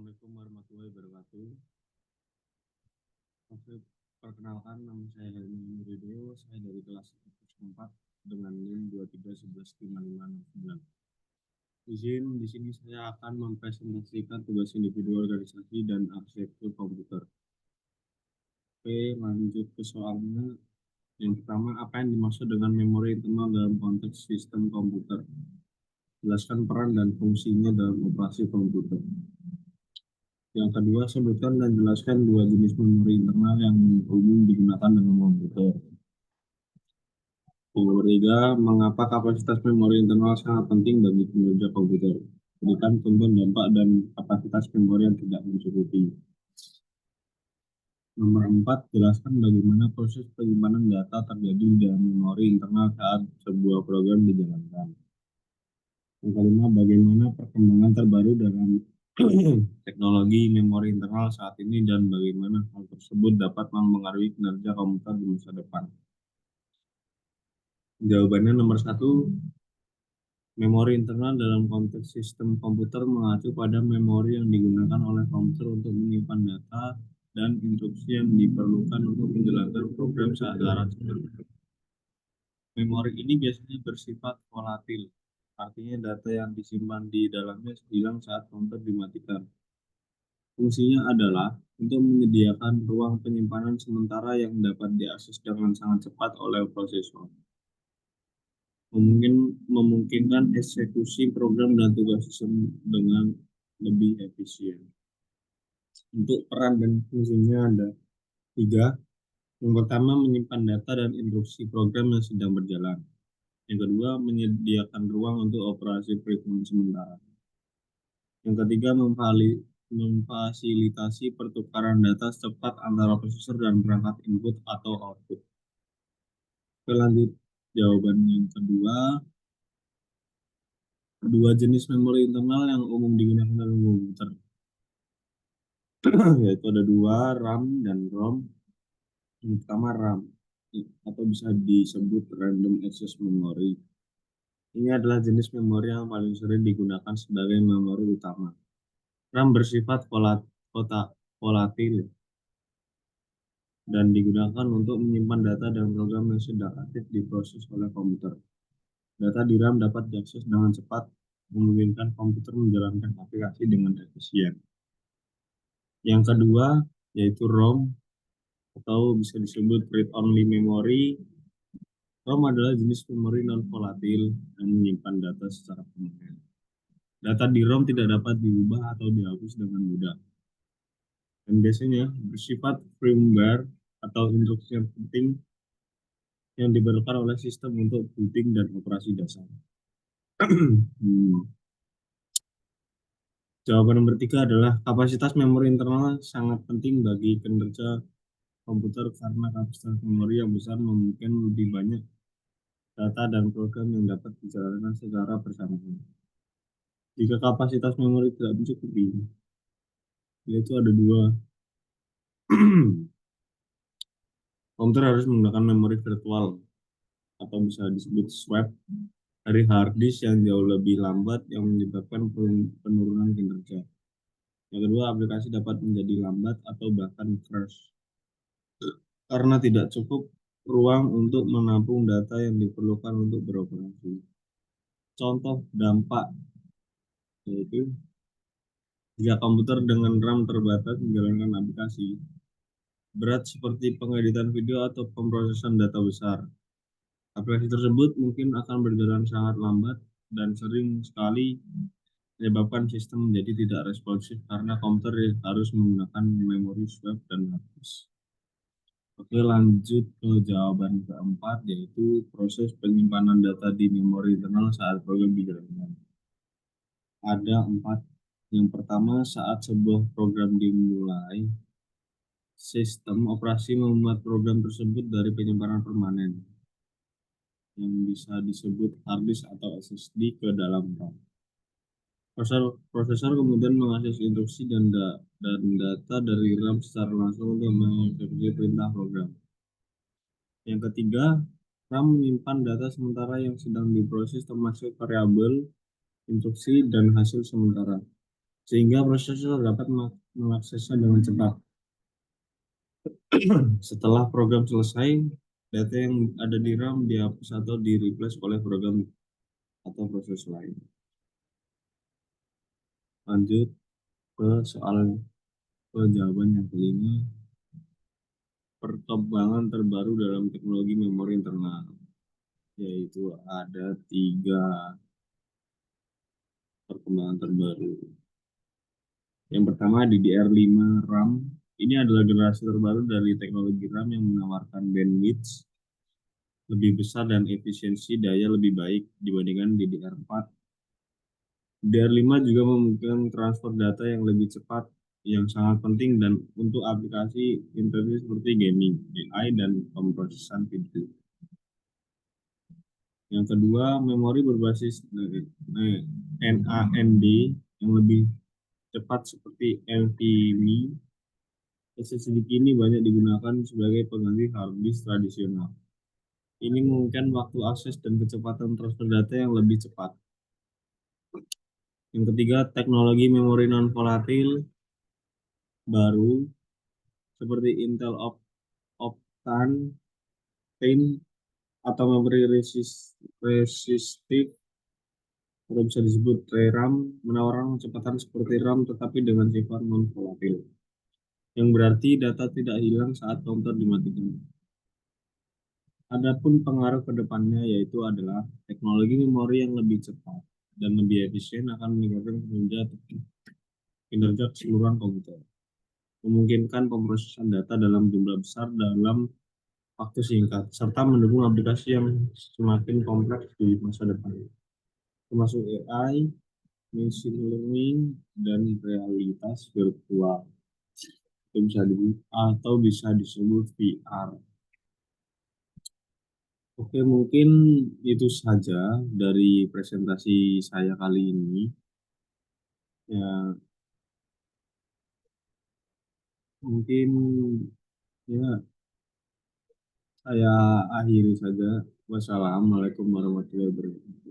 Assalamualaikum warahmatullahi wabarakatuh. Oke, perkenalkan nama saya Helmi Nurideo, saya dari kelas 4 dengan NIM 23115569. Izin di sini saya akan mempresentasikan tugas individu organisasi dan arsitektur komputer. Oke, lanjut ke soalnya. Yang pertama, apa yang dimaksud dengan memori internal dalam konteks sistem komputer? Jelaskan peran dan fungsinya dalam operasi komputer. Yang kedua, sebutkan dan jelaskan dua jenis memori internal yang umum digunakan dalam komputer. Yang ketiga, mengapa kapasitas memori internal sangat penting bagi kinerja komputer? Berikan contoh dampak dan kapasitas memori yang tidak mencukupi. Nomor 4, jelaskan bagaimana proses penyimpanan data terjadi di dalam memori internal saat sebuah program dijalankan. Yang kelima, bagaimana perkembangan terbaru dalam teknologi memori internal saat ini dan bagaimana hal tersebut dapat mempengaruhi kinerja komputer di masa depan. Jawabannya nomor 1, memori internal dalam konteks sistem komputer mengacu pada memori yang digunakan oleh komputer untuk menyimpan data dan instruksi yang diperlukan untuk menjalankan program secara cepat. Memori ini biasanya bersifat volatil, artinya data yang disimpan di dalamnya hilang saat komputer dimatikan. Fungsinya adalah untuk menyediakan ruang penyimpanan sementara yang dapat diakses dengan sangat cepat oleh prosesor. Memungkinkan eksekusi program dan tugas sistem dengan lebih efisien. Untuk peran dan fungsinya ada 3. Yang pertama, menyimpan data dan instruksi program yang sedang berjalan. Yang kedua, menyediakan ruang untuk operasi perhitungan sementara. Yang ketiga, memfasilitasi pertukaran data cepat antara prosesor dan perangkat input atau output. Lanjut, jawaban yang kedua, dua jenis memori internal yang umum digunakan dalam komputer, yaitu ada dua, RAM dan ROM. Yang pertama RAM, atau bisa disebut Random Access Memory. Ini adalah jenis memori yang paling sering digunakan sebagai memori utama. RAM bersifat volatil dan digunakan untuk menyimpan data dan program yang sedang aktif diproses oleh komputer. Data di RAM dapat diakses dengan cepat, memungkinkan komputer menjalankan aplikasi dengan efisien. Yang kedua, yaitu ROM, atau bisa disebut read-only memory. ROM adalah jenis memori non-volatil dan menyimpan data secara permanen. Data di ROM tidak dapat diubah atau dihapus dengan mudah. Dan biasanya bersifat firmware atau instruksi yang penting yang diperlukan oleh sistem untuk booting dan operasi dasar. Jawaban nomor 3 adalah kapasitas memori internal sangat penting bagi kinerja komputer karena kapasitas memori yang besar memungkinkan lebih banyak data dan program yang dapat dijalankan secara bersamaan. Jika kapasitas memori tidak mencukupi, yaitu ada dua, komputer harus menggunakan memori virtual atau bisa disebut swap dari hard disk yang jauh lebih lambat yang menyebabkan penurunan kinerja. Yang kedua, aplikasi dapat menjadi lambat atau bahkan crash karena tidak cukup ruang untuk menampung data yang diperlukan untuk beroperasi. Contoh dampak yaitu jika komputer dengan RAM terbatas menjalankan aplikasi berat seperti pengeditan video atau pemrosesan data besar, aplikasi tersebut mungkin akan berjalan sangat lambat dan sering sekali menyebabkan sistem menjadi tidak responsif karena komputer harus menggunakan memori swap dan hard disk. Oke, lanjut ke jawaban keempat, yaitu proses penyimpanan data di memori internal saat program dijalankan. Ada 4. Yang pertama, saat sebuah program dimulai, sistem operasi membuat program tersebut dari penyimpanan permanen yang bisa disebut hard disk atau SSD ke dalam RAM. Prosesor kemudian mengakses instruksi dan data dari RAM secara langsung untuk mengeksekusi perintah program. Yang ketiga, RAM menyimpan data sementara yang sedang diproses termasuk variabel, instruksi, dan hasil sementara. sehingga prosesor dapat mengaksesnya dengan cepat. Setelah program selesai, data yang ada di RAM dihapus atau di-replace oleh program atau proses lain. Lanjut ke soal jawaban yang kelima, perkembangan terbaru dalam teknologi memori internal, yaitu ada tiga perkembangan terbaru. Yang pertama DDR5 RAM. Ini adalah generasi terbaru dari teknologi RAM yang menawarkan bandwidth lebih besar dan efisiensi daya lebih baik dibandingkan DDR4. DDR5 juga memungkinkan transfer data yang lebih cepat, yang sangat penting dan untuk aplikasi internet seperti gaming, AI, dan pemrosesan video. Yang kedua, memori berbasis NAND yang lebih cepat seperti NVMe. SSD kini banyak digunakan sebagai pengganti hard disk tradisional. Ini memungkinkan waktu akses dan kecepatan transfer data yang lebih cepat. Yang ketiga, teknologi memori non-volatil baru seperti Intel Optane, PIM, atau memori resistif atau bisa disebut RAM menawarkan kecepatan seperti RAM tetapi dengan sifat non-volatil, yang berarti data tidak hilang saat komputer dimatikan. Adapun pengaruh ke depannya yaitu adalah teknologi memori yang lebih cepat dan lebih efisien akan meningkatkan kinerja keseluruhan komputer, memungkinkan pemrosesan data dalam jumlah besar dalam waktu singkat, serta mendukung aplikasi yang semakin kompleks di masa depan, termasuk AI, machine learning, dan realitas virtual. Itu bisa disebut VR. Oke, mungkin itu saja dari presentasi saya kali ini. Ya, mungkin ya saya akhiri saja. Wassalamualaikum warahmatullahi wabarakatuh.